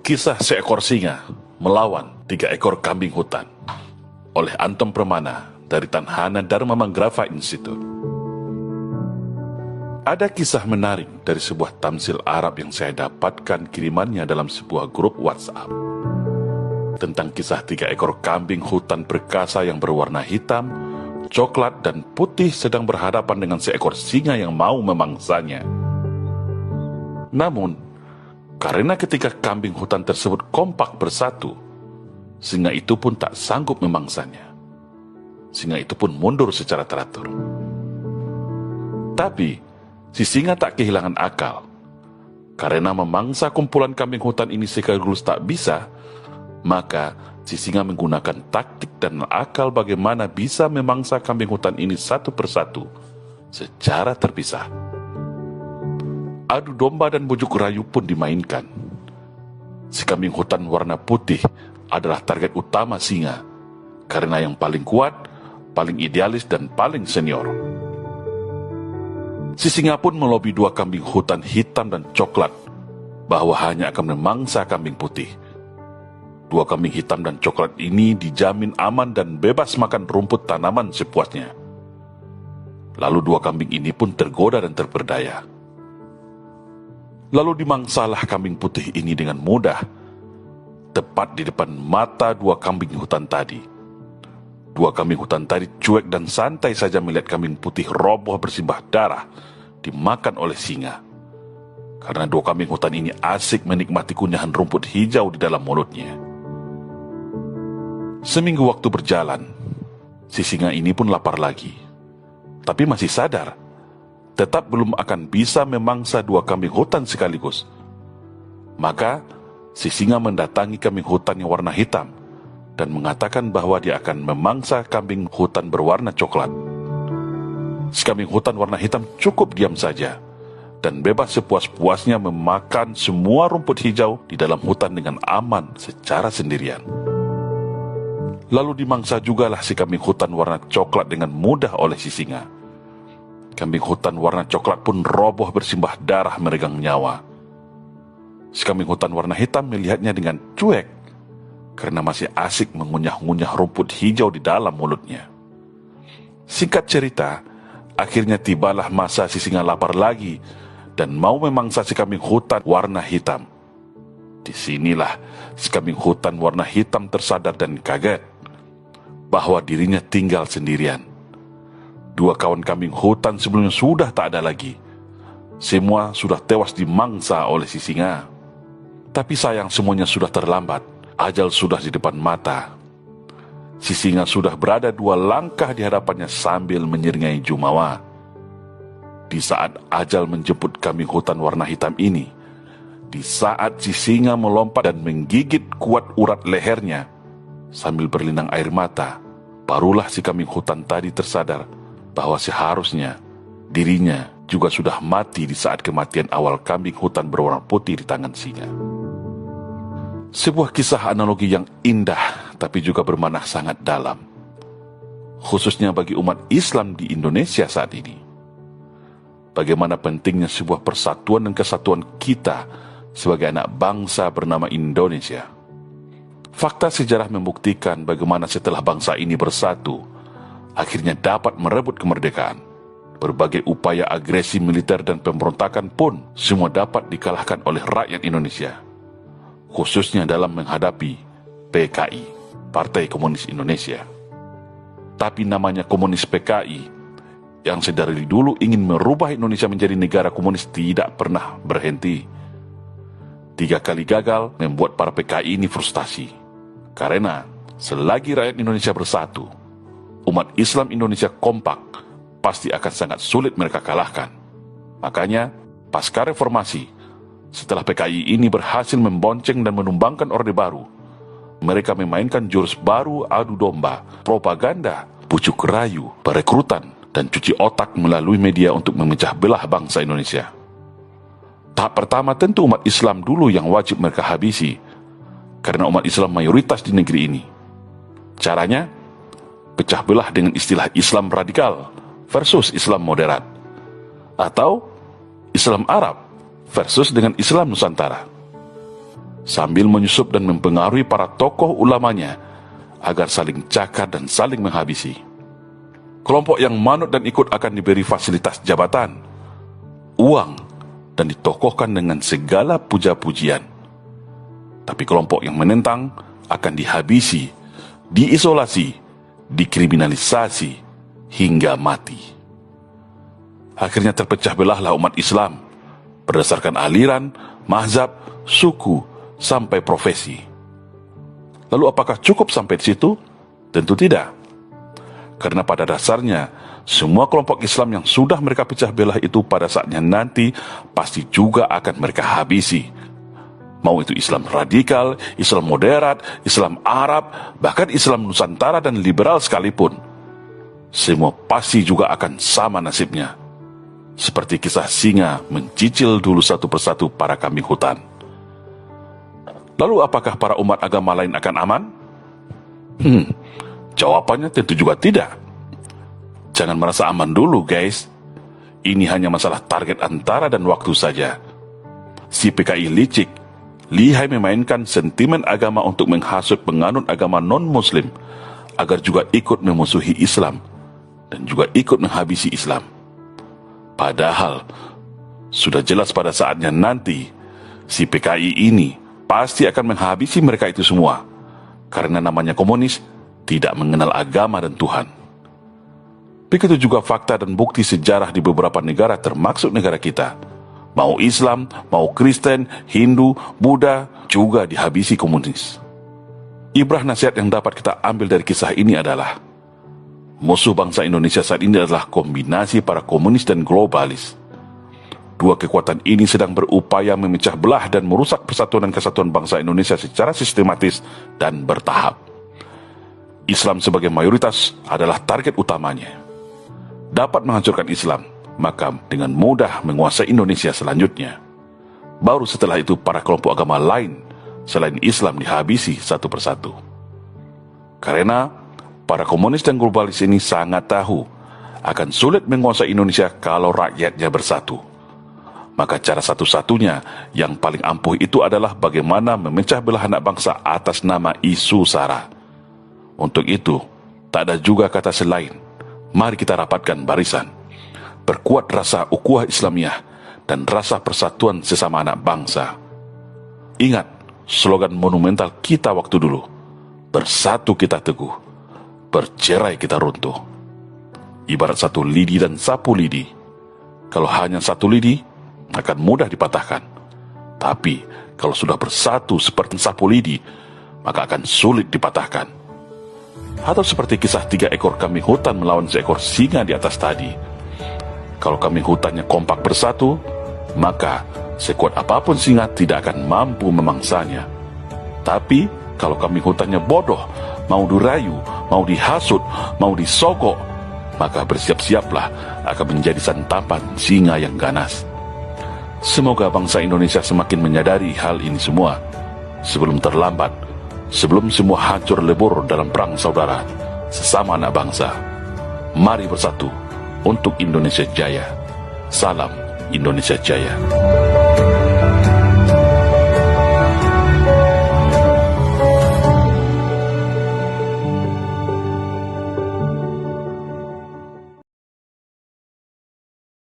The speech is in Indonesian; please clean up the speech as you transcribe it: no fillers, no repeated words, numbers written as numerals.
Kisah seekor singa melawan 3 ekor kambing hutan oleh Anton Permana dari Tanhana Dharma Mangrava Institute. Ada kisah menarik dari sebuah tamsil Arab yang saya dapatkan kirimannya dalam sebuah grup WhatsApp tentang kisah 3 ekor kambing hutan perkasa yang berwarna hitam, coklat, dan putih sedang berhadapan dengan seekor singa yang mau memangsanya. Namun, karena ketika kambing hutan tersebut kompak bersatu, singa itu pun tak sanggup memangsanya. Singa itu pun mundur secara teratur. Tapi, si singa tak kehilangan akal. Karena memangsa kumpulan kambing hutan ini sekaligus tak bisa, maka si singa menggunakan taktik dan akal bagaimana bisa memangsa kambing hutan ini satu persatu secara terpisah. Adu domba dan bujuk rayu pun dimainkan. Si kambing hutan warna putih adalah target utama singa, karena yang paling kuat, paling idealis, dan paling senior. Si singa pun melobi 2 kambing hutan hitam dan coklat bahwa hanya akan memangsa kambing putih. 2 kambing hitam dan coklat ini dijamin aman dan bebas makan rumput tanaman sepuasnya. Lalu 2 kambing ini pun tergoda dan terperdaya. Lalu dimangsalah kambing putih ini dengan mudah, tepat di depan mata 2 kambing hutan tadi. 2 kambing hutan tadi cuek dan santai saja melihat kambing putih roboh bersimbah darah dimakan oleh singa. Karena 2 kambing hutan ini asik menikmati kunyahan rumput hijau di dalam mulutnya. Seminggu waktu berjalan, si singa ini pun lapar lagi. Tapi masih sadar, tetap belum akan bisa memangsa 2 kambing hutan sekaligus. Maka, si singa mendatangi kambing hutan yang warna hitam dan mengatakan bahwa dia akan memangsa kambing hutan berwarna coklat. Si kambing hutan warna hitam cukup diam saja dan bebas sepuas-puasnya memakan semua rumput hijau di dalam hutan dengan aman secara sendirian. Lalu dimangsa jugalah si kambing hutan warna coklat dengan mudah oleh si singa. Kambing hutan warna coklat pun roboh bersimbah darah meregang nyawa. Si kambing hutan warna hitam melihatnya dengan cuek, karena masih asik mengunyah-ngunyah rumput hijau di dalam mulutnya. Singkat cerita, akhirnya tibalah masa si singa lapar lagi dan mau memangsa si kambing hutan warna hitam. Disinilah si kambing hutan warna hitam tersadar dan kaget bahwa dirinya tinggal sendirian. 2 kawan kambing hutan sebelumnya sudah tak ada lagi. Semua sudah tewas dimangsa oleh si singa. Tapi sayang, semuanya sudah terlambat. Ajal sudah di depan mata. Si singa sudah berada 2 langkah di hadapannya sambil menyeringai jumawa. Di saat ajal menjemput kambing hutan warna hitam ini, di saat si singa melompat dan menggigit kuat urat lehernya sambil berlinang air mata, barulah si kambing hutan tadi tersadar bahwa seharusnya dirinya juga sudah mati di saat kematian awal kambing hutan berwarna putih di tangan singa. Sebuah kisah analogi yang indah tapi juga bermakna sangat dalam, khususnya bagi umat Islam di Indonesia saat ini. Bagaimana pentingnya sebuah persatuan dan kesatuan kita sebagai anak bangsa bernama Indonesia. Fakta sejarah membuktikan bagaimana setelah bangsa ini bersatu, akhirnya dapat merebut kemerdekaan. Berbagai upaya agresi militer dan pemberontakan pun semua dapat dikalahkan oleh rakyat Indonesia, khususnya dalam menghadapi PKI, Partai Komunis Indonesia. Tapi namanya komunis PKI, yang sedari dulu ingin merubah Indonesia menjadi negara komunis, tidak pernah berhenti. 3 kali gagal membuat para PKI ini frustasi. Karena selagi rakyat Indonesia bersatu, umat Islam Indonesia kompak, pasti akan sangat sulit mereka kalahkan. Makanya, pasca reformasi, setelah PKI ini berhasil membonceng dan menumbangkan Orde Baru, mereka memainkan jurus baru adu domba, propaganda, bujuk rayu, perekrutan, dan cuci otak melalui media untuk memecah belah bangsa Indonesia. Tahap pertama tentu umat Islam dulu yang wajib mereka habisi, karena umat Islam mayoritas di negeri ini. Caranya, pecah belah dengan istilah Islam radikal versus Islam moderat, atau Islam Arab versus dengan Islam Nusantara. sambil menyusup dan mempengaruhi para tokoh ulamanya agar saling cakar dan saling menghabisi. Kelompok yang manut dan ikut akan diberi fasilitas jabatan, uang, dan ditokohkan dengan segala puja-pujian. Tapi kelompok yang menentang akan dihabisi, diisolasi, dikriminalisasi, hingga mati. Akhirnya terpecah belahlah umat Islam berdasarkan aliran, mazhab, suku, sampai profesi. Lalu apakah cukup sampai di situ? Tentu tidak. Karena pada dasarnya, semua kelompok Islam yang sudah mereka pecah belah itu pada saatnya nanti pasti juga akan mereka habisi. Mau itu Islam radikal, Islam moderat, Islam Arab, bahkan Islam Nusantara dan liberal sekalipun. Semua pasti juga akan sama nasibnya. Seperti kisah singa mencicil dulu satu persatu para kambing hutan. Lalu apakah para umat agama lain akan aman? Jawabannya tentu juga tidak. Jangan merasa aman dulu, guys. Ini hanya masalah target antara dan waktu saja. Si PKI licik, lihai memainkan sentimen agama untuk menghasut penganut agama non-muslim agar juga ikut memusuhi Islam dan juga ikut menghabisi Islam. Padahal sudah jelas pada saatnya nanti si PKI ini pasti akan menghabisi mereka itu semua, karena namanya komunis tidak mengenal agama dan Tuhan. Begitu juga fakta dan bukti sejarah di beberapa negara termasuk negara kita. Mau Islam, mau Kristen, Hindu, Buddha juga dihabisi komunis. Ibrah nasihat yang dapat kita ambil dari kisah ini adalah musuh bangsa Indonesia saat ini adalah kombinasi para komunis dan globalis. Dua kekuatan ini sedang berupaya memecah belah dan merusak persatuan dan kesatuan bangsa Indonesia secara sistematis dan bertahap. Islam sebagai mayoritas adalah target utamanya. Dapat menghancurkan Islam, maka dengan mudah menguasai Indonesia selanjutnya. Baru setelah itu para kelompok agama lain selain Islam dihabisi satu persatu. Karena para komunis dan globalis ini sangat tahu akan sulit menguasai Indonesia kalau rakyatnya bersatu. Maka cara satu-satunya yang paling ampuh itu adalah bagaimana memecah belah anak bangsa atas nama isu SARA. Untuk itu, tak ada juga kata selain, mari kita rapatkan barisan, perkuat rasa ukhuwah Islamiyah dan rasa persatuan sesama anak bangsa. Ingat slogan monumental kita waktu dulu, bersatu kita teguh, bercerai kita runtuh. Ibarat satu lidi dan sapu lidi. Kalau hanya satu lidi, akan mudah dipatahkan. Tapi kalau sudah bersatu seperti sapu lidi, maka akan sulit dipatahkan. Atau seperti kisah 3 ekor kambing hutan melawan seekor singa di atas tadi. Kalau kambing hutannya kompak bersatu, maka sekuat apapun singa tidak akan mampu memangsanya. Tapi kalau kambing hutannya bodoh, mau dirayu, mau dihasut, mau disogok, maka bersiap-siaplah akan menjadi santapan singa yang ganas. Semoga bangsa Indonesia semakin menyadari hal ini semua sebelum terlambat, sebelum semua hancur lebur dalam perang saudara sesama anak bangsa. Mari bersatu untuk Indonesia Jaya. Salam Indonesia Jaya.